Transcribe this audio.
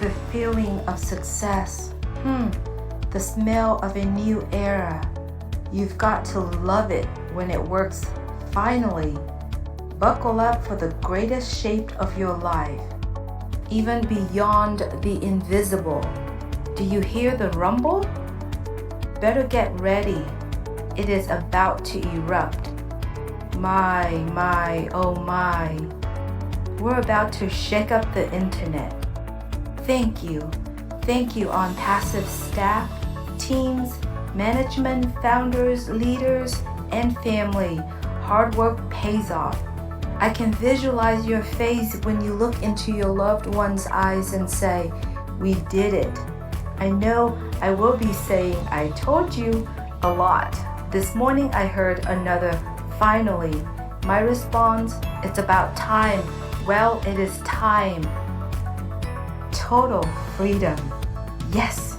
the feeling of success. The smell of a new era. You've got to love it when it works finally. Buckle up for the greatest shape of your life, even beyond the invisible. Do you hear the rumble? Better get ready. It is about to erupt. My, oh my. We're about to shake up the internet. Thank you. Thank you Onpassive staff, teams, management, founders, leaders, and family. Hard work pays off. I can visualize your face when you look into your loved one's eyes and say, "We did it." I know I will be saying "I told you" a lot. This morning I heard another "finally." My response, it's about time. Well, it is time. Total freedom. Yes.